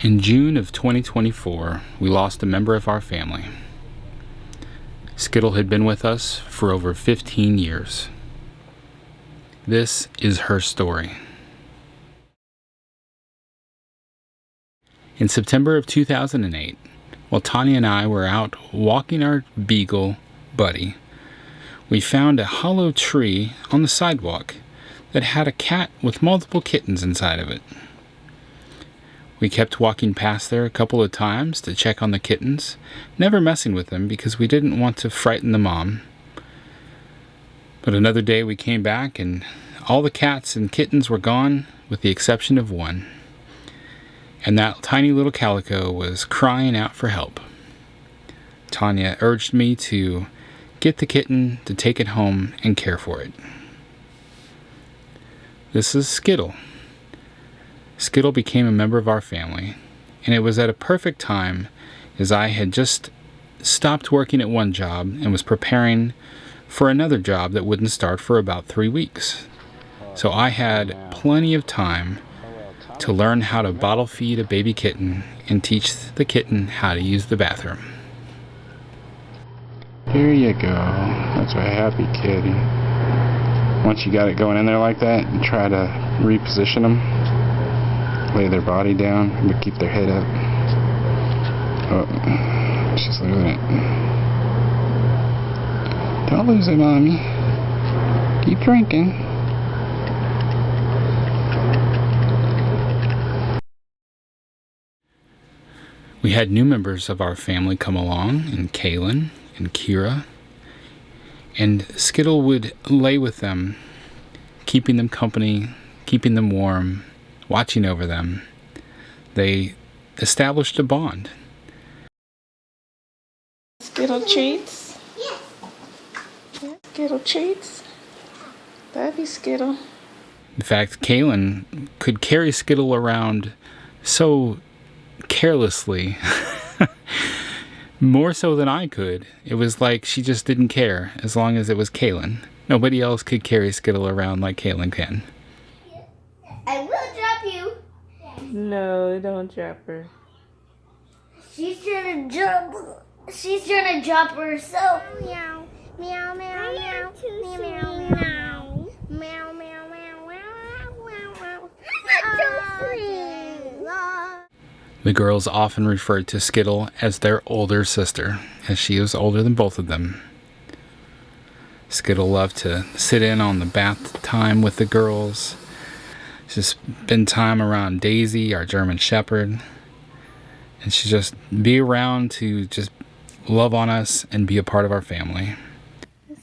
In June of 2024, we lost a member of our family. Skittle had been with us for over 15 years. This is her story. In September of 2008, while Tanya and I were out walking our beagle, Buddy, we found a hollow tree on the sidewalk that had a cat with multiple kittens inside of it. We kept walking past there a couple of times to check on the kittens, never messing with them because we didn't want to frighten the mom. But another day we came back and all the cats and kittens were gone with the exception of one. And that tiny little calico was crying out for help. Tanya urged me to get the kitten, to take it home and care for it. This is Skittle. Skittle became a member of our family, and it was at a perfect time as I had just stopped working at one job and was preparing for another job that wouldn't start for about 3 weeks. So I had plenty of time to learn how to bottle feed a baby kitten and teach the kitten how to use the bathroom. Here you go. That's a happy kitty. Once you got it going in there like that, and try to reposition them. Lay their body down, but keep their head up. Oh, she's losing it. Don't lose it, Mommy. Keep drinking. We had new members of our family come along, and Kaylin and Kira, and Skittle would lay with them, keeping them company, keeping them warm, watching over them. They established a bond. Skittle treats? Yes. Skittle treats? Baby Skittle. In fact, Kaylin could carry Skittle around so carelessly, more so than I could. It was like she just didn't care as long as it was Kaylin. Nobody else could carry Skittle around like Kaylin can. I will drop you. No, don't drop her. She's trying to jump. She's trying to drop herself. Meow, meow, meow, meow, meow, meow, meow, meow, meow, meow, meow, meow. The girls often referred to Skittle as their older sister, as she was older than both of them. Skittle loved to sit in on the bath time with the girls, just spend time around Daisy, our German Shepherd, and she'd just be around to just love on us and be a part of our family.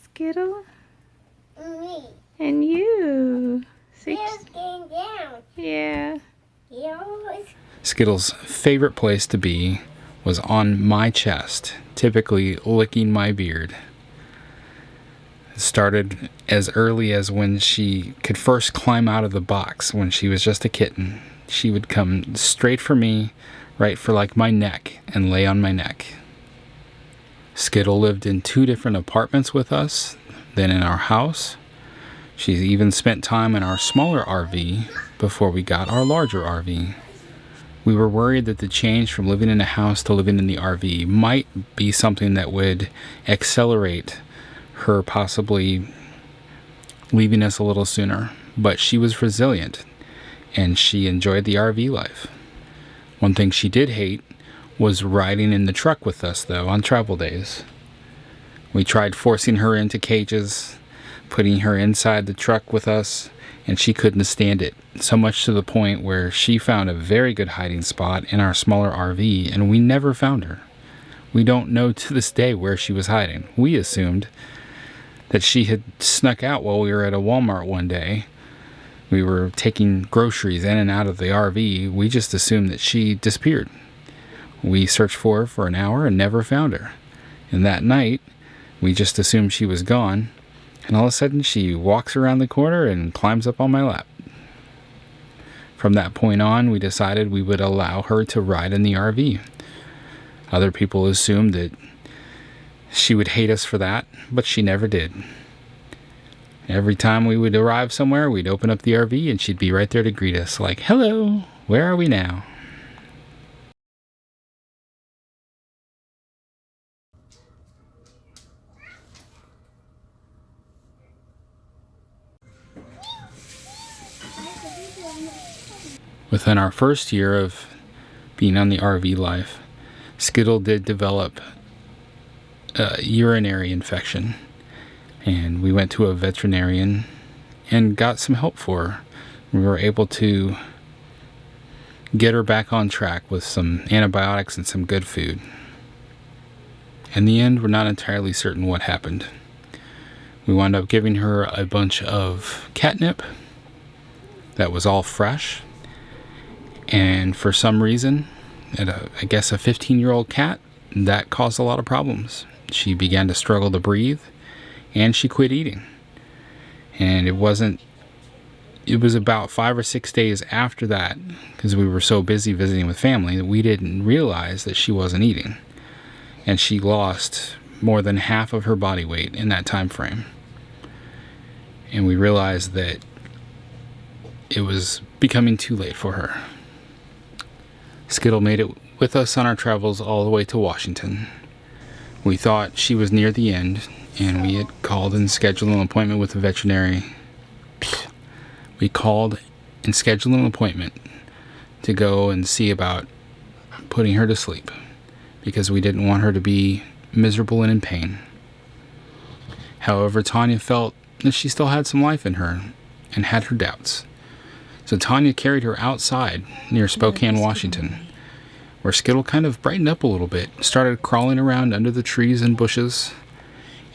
Skittle? Me. And you. Down. Yeah. Skittle's favorite place to be was on my chest, typically licking my beard. It started as early as when she could first climb out of the box when she was just a kitten. She would come straight for me, right for like my neck, and lay on my neck. Skittle lived in 2 different apartments with us, then in our house. She even spent time in our smaller RV before we got our larger RV. We were worried that the change from living in a house to living in the RV might be something that would accelerate her possibly leaving us a little sooner, but she was resilient and she enjoyed the RV life. One thing she did hate was riding in the truck with us, though, on travel days. We tried forcing her into cages, putting her inside the truck with us, and she couldn't stand it, so much to the point where she found a very good hiding spot in our smaller RV, and we never found her. We don't know to this day where she was hiding. We assumed that she had snuck out while we were at a Walmart one day. We were taking groceries in and out of the RV. We just assumed that she disappeared. We searched for her for an hour and never found her. And that night, we just assumed she was gone. And all of a sudden, she walks around the corner and climbs up on my lap. From that point on, we decided we would allow her to ride in the RV. Other people assumed that she would hate us for that, but she never did. Every time we would arrive somewhere, we'd open up the RV and she'd be right there to greet us, like, "Hello, where are we now?" Within our first year of being on the RV life, Skittle did develop a urinary infection, and we went to a veterinarian and got some help for her. We were able to get her back on track with some antibiotics and some good food. In the end, we're not entirely certain what happened. We wound up giving her a bunch of catnip that was all fresh, and for some reason, I guess a 15-year-old cat, that caused a lot of problems. She began to struggle to breathe, and she quit eating. And it was about 5 or 6 days after that, because we were so busy visiting with family, that we didn't realize that she wasn't eating. And she lost more than half of her body weight in that time frame. And we realized that it was becoming too late for her. Skittle made it with us on our travels all the way to Washington. We thought she was near the end, and we had called and scheduled an appointment with the veterinary. We called and scheduled an appointment to go and see about putting her to sleep, because we didn't want her to be miserable and in pain. However, Tanya felt that she still had some life in her and had her doubts. So Tanya carried her outside near Spokane, Washington, where Skittle kind of brightened up a little bit, started crawling around under the trees and bushes.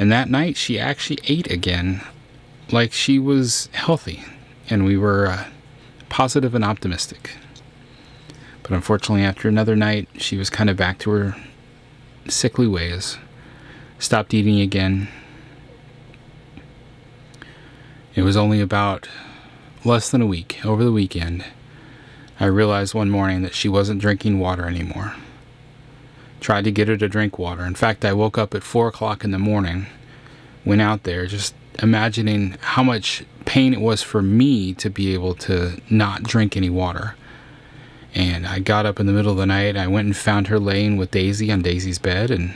And that night, she actually ate again, like she was healthy, and we were positive and optimistic. But unfortunately, after another night, she was kind of back to her sickly ways, stopped eating again. It was only about less than a week, over the weekend, I realized one morning that she wasn't drinking water anymore. Tried to get her to drink water. In fact, I woke up at 4 o'clock in the morning, went out there, just imagining how much pain it was for me to be able to not drink any water. And I got up in the middle of the night, I went and found her laying with Daisy on Daisy's bed, and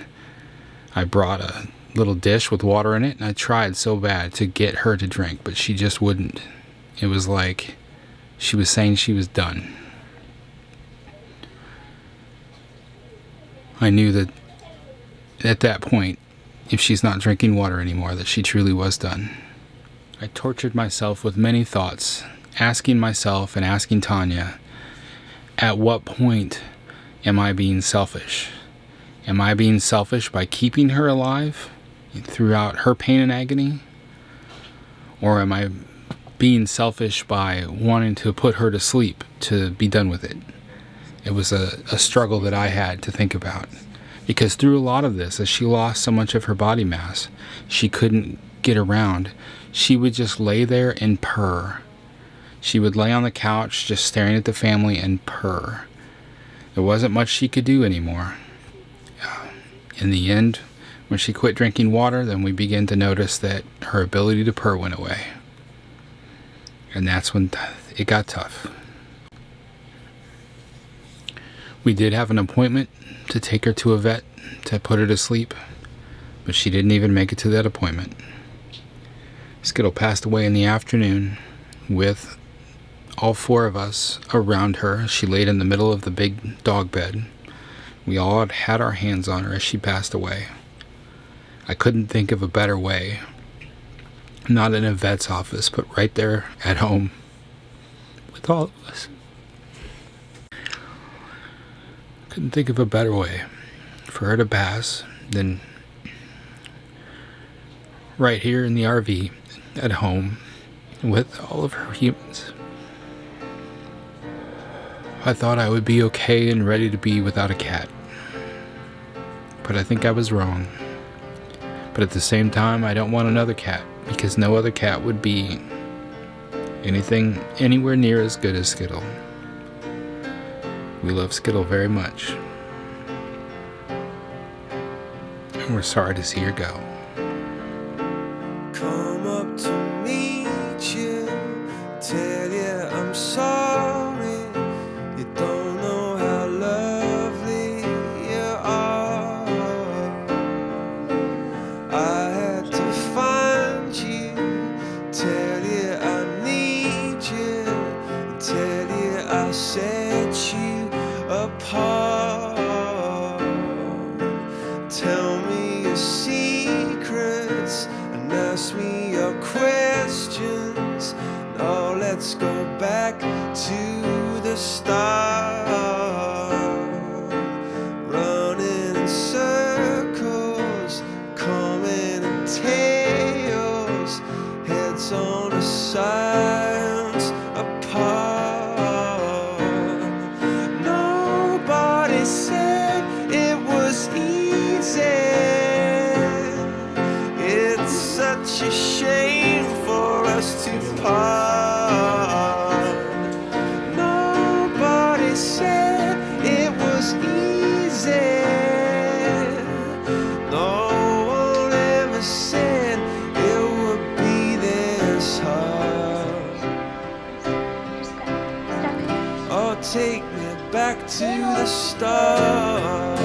I brought a little dish with water in it, and I tried so bad to get her to drink, but she just wouldn't. It was like she was saying she was done. I knew that at that point, if she's not drinking water anymore, that she truly was done. I tortured myself with many thoughts, asking myself and asking Tanya, at what point am I being selfish? Am I being selfish by keeping her alive throughout her pain and agony? Or am I being selfish by wanting to put her to sleep to be done with it? It was a struggle that I had to think about. Because through a lot of this, as she lost so much of her body mass, she couldn't get around. She would just lay there and purr. She would lay on the couch just staring at the family and purr. There wasn't much she could do anymore. In the end, when she quit drinking water, then we began to notice that her ability to purr went away. And that's when it got tough. We did have an appointment to take her to a vet to put her to sleep, but she didn't even make it to that appointment. Skittle passed away in the afternoon with all 4 of us around her. She laid in the middle of the big dog bed. We all had our hands on her as she passed away. I couldn't think of a better way. Not in a vet's office, but right there at home with all of us. Couldn't think of a better way for her to pass than right here in the RV at home with all of her humans. I thought I would be okay and ready to be without a cat, but I think I was wrong. But at the same time, I don't want another cat, because no other cat would be anything anywhere near as good as Skittle. We love Skittle very much, and we're sorry to see her go. Come up to meet you, tell you I'm sorry. You don't know how lovely you are. I had to find you, tell you I need you, tell you I said set you apart. Tell me your secrets and ask me your questions. Now let's go back to the start. Running in circles, coming in tails, heads on the sides apart. Nobody said it was easy. It's such a shame for us to part. Nobody said it was easy. No one ever said it would be this hard. Oh, take me back to the start.